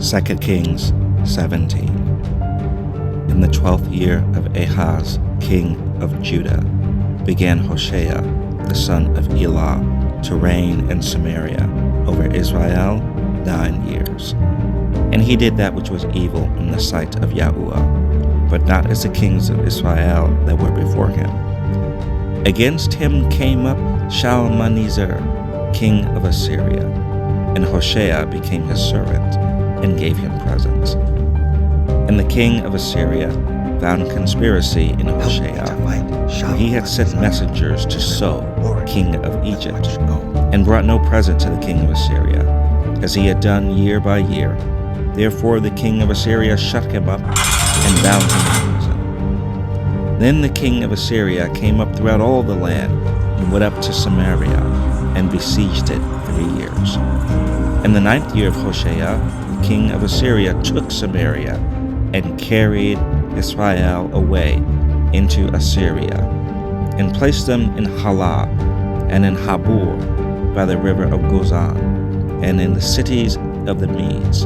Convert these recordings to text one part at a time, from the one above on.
2 Kings 17. In the 12th year of Ahaz, king of Judah, began Hoshea, the son of Elah, to reign in Samaria over Israel 9 years. And he did that which was evil in the sight of Yahuwah, but not as the kings of Israel that were before him. Against him came up Shalmaneser, king of Assyria, and Hoshea became his servant, and gave him presents. And the king of Assyria found conspiracy in Hoshea, for he had sent messengers to So, king of Egypt, and brought no present to the king of Assyria, as he had done year by year. Therefore the king of Assyria shut him up and bound him in prison. Then the king of Assyria came up throughout all the land, and went up to Samaria, and besieged it 3 years. In the 9th year of Hoshea, the king of Assyria took Samaria, and carried Israel away into Assyria, and placed them in Halah, and in Habor, by the river of Gozan, and in the cities of the Medes.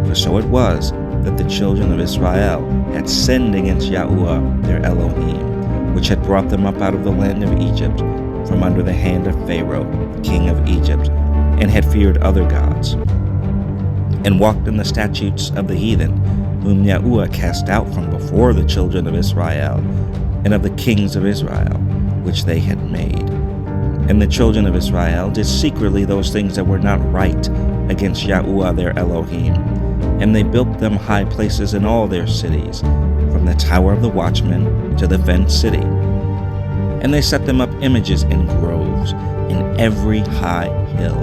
For so it was that the children of Israel had sinned against Yahuwah their Elohim, which had brought them up out of the land of Egypt, from under the hand of Pharaoh, king of Egypt, and had feared other gods, and walked in the statutes of the heathen, whom Yahuwah cast out from before the children of Israel, and of the kings of Israel, which they had made. And the children of Israel did secretly those things that were not right against Yahuwah their Elohim, and they built them high places in all their cities, from the tower of the watchman to the fenced city. And they set them up images in groves, in every high hill,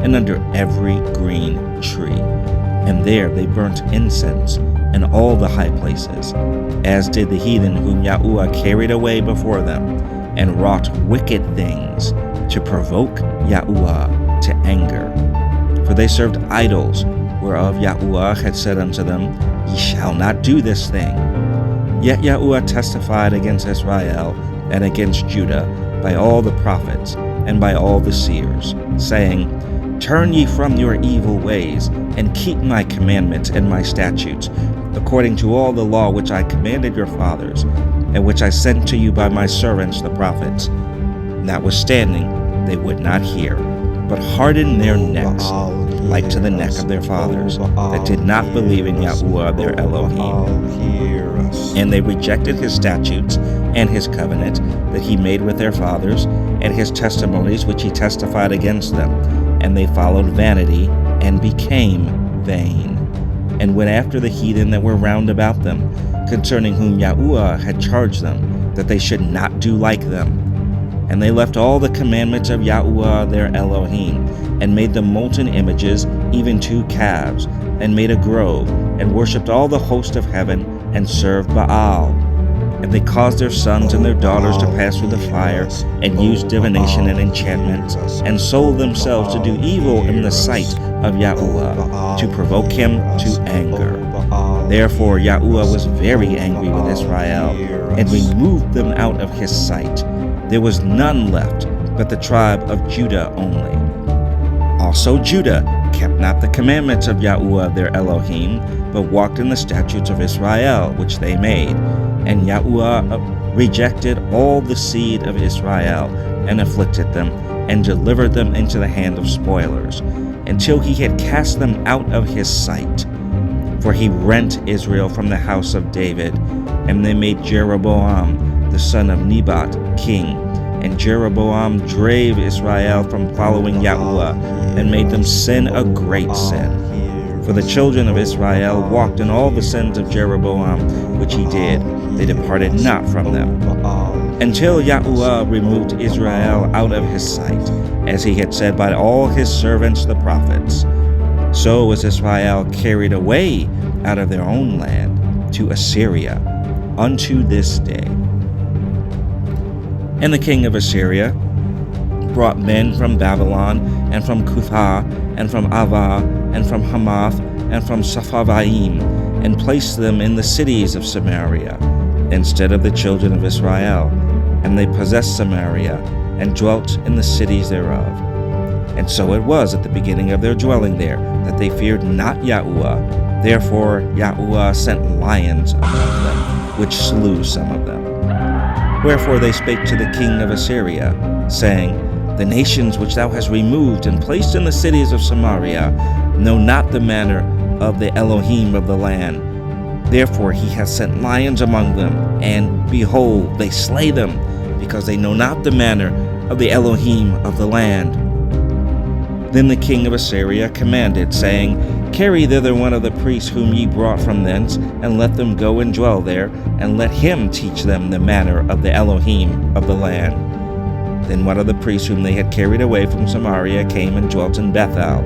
and under every green tree. And there they burnt incense in all the high places, as did the heathen whom Yahuwah carried away before them, and wrought wicked things to provoke Yahuwah to anger. For they served idols, whereof Yahuwah had said unto them, Ye shall not do this thing. Yet Yahuwah testified against Israel and against Judah by all the prophets and by all the seers, saying, Turn ye from your evil ways, and keep my commandments and my statutes, according to all the law which I commanded your fathers, and which I sent to you by my servants the prophets. Notwithstanding, they would not hear, but hardened their necks, like to the neck of their fathers, that did not believe in Yahuwah their Elohim. And they rejected his statutes and his covenant that he made with their fathers, and his testimonies which he testified against them. And they followed vanity, and became vain, and went after the heathen that were round about them, concerning whom Yahuwah had charged them, that they should not do like them. And they left all the commandments of Yahuwah their Elohim, and made them molten images, even 2 calves, and made a grove, and worshipped all the host of heaven, and served Baal. And they caused their sons and their daughters to pass through the fire, and used divination and enchantment, and sold themselves to do evil in the sight of Yahuwah, to provoke him to anger. Therefore Yahuwah was very angry with Israel, and removed them out of his sight. There was none left but the tribe of Judah only. Also Judah kept not the commandments of Yahuwah their Elohim, but walked in the statutes of Israel, which they made. And Yahuwah rejected all the seed of Israel, and afflicted them, and delivered them into the hand of spoilers, until he had cast them out of his sight. For he rent Israel from the house of David, and they made Jeroboam the son of Nebat king. And Jeroboam drave Israel from following Yahuwah, and made them sin a great sin. For the children of Israel walked in all the sins of Jeroboam, which he did. They departed not from them, until Yahuwah removed Israel out of his sight, as he had said by all his servants the prophets. So was Israel carried away out of their own land to Assyria unto this day. And the king of Assyria brought men from Babylon, and from Cuthah, and from Avah, and from Hamath, and from Sepharvaim, and placed them in the cities of Samaria, instead of the children of Israel. And they possessed Samaria, and dwelt in the cities thereof. And so it was at the beginning of their dwelling there, that they feared not Yahuwah. Therefore Yahuwah sent lions among them, which slew some of them. Wherefore they spake to the king of Assyria, saying, The nations which thou hast removed and placed in the cities of Samaria know not the manner of the Elohim of the land. Therefore he hath sent lions among them, and behold, they slay them, because they know not the manner of the Elohim of the land. Then the king of Assyria commanded, saying, Carry thither one of the priests whom ye brought from thence, and let them go and dwell there, and let him teach them the manner of the Elohim of the land. Then one of the priests whom they had carried away from Samaria came and dwelt in Bethel,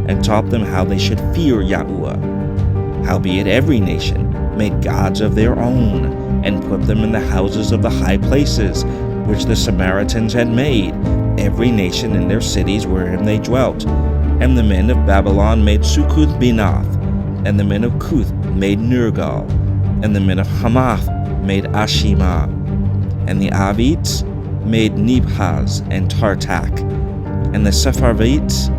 and taught them how they should fear Yahuwah. Howbeit every nation made gods of their own, and put them in the houses of the high places, which the Samaritans had made, every nation in their cities wherein they dwelt. And the men of Babylon made Succoth-Benoth, and the men of Cuth made Nergal, and the men of Hamath made Ashima, and the Avites made Nibhaz and Tartak, and the Sepharvites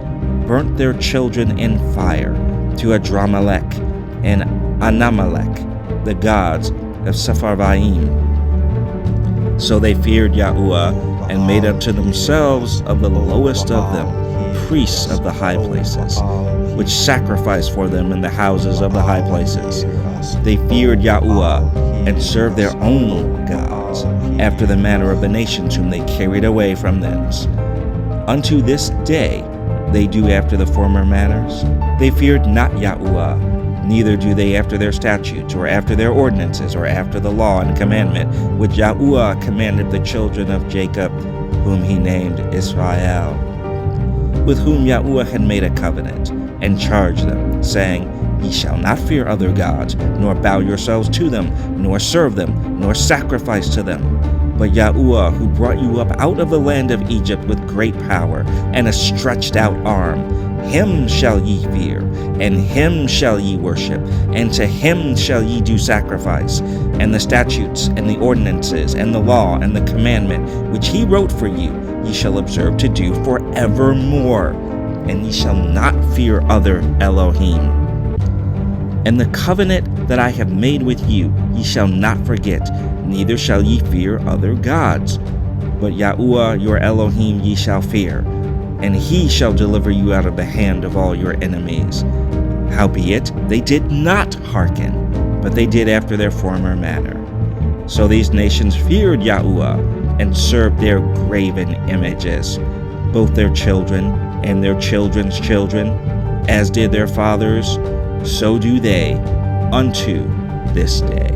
burnt their children in fire to Adramelech and Anamelech, the gods of Sepharvaim. So they feared Yahuwah, and made unto themselves of the lowest of them priests of the high places, which sacrificed for them in the houses of the high places. They feared Yahuwah, and served their own gods, after the manner of the nations whom they carried away from thence. Unto this day they do after the former manners. They feared not Yahuwah, neither do they after their statutes, or after their ordinances, or after the law and commandment, which Yahuwah commanded the children of Jacob, whom he named Israel, with whom Yahuwah had made a covenant, and charged them, saying, Ye shall not fear other gods, nor bow yourselves to them, nor serve them, nor sacrifice to them. But Yahuwah, who brought you up out of the land of Egypt with great power and a stretched out arm, him shall ye fear, and him shall ye worship, and to him shall ye do sacrifice. And the statutes, and the ordinances, and the law, and the commandment, which he wrote for you, ye shall observe to do forevermore, and ye shall not fear other Elohim. And the covenant that I have made with you ye shall not forget, neither shall ye fear other gods. But Yahuwah your Elohim ye shall fear, and he shall deliver you out of the hand of all your enemies. Howbeit they did not hearken, but they did after their former manner. So these nations feared Yahuwah, and served their graven images, both their children and their children's children, as did their fathers, so do they unto this day.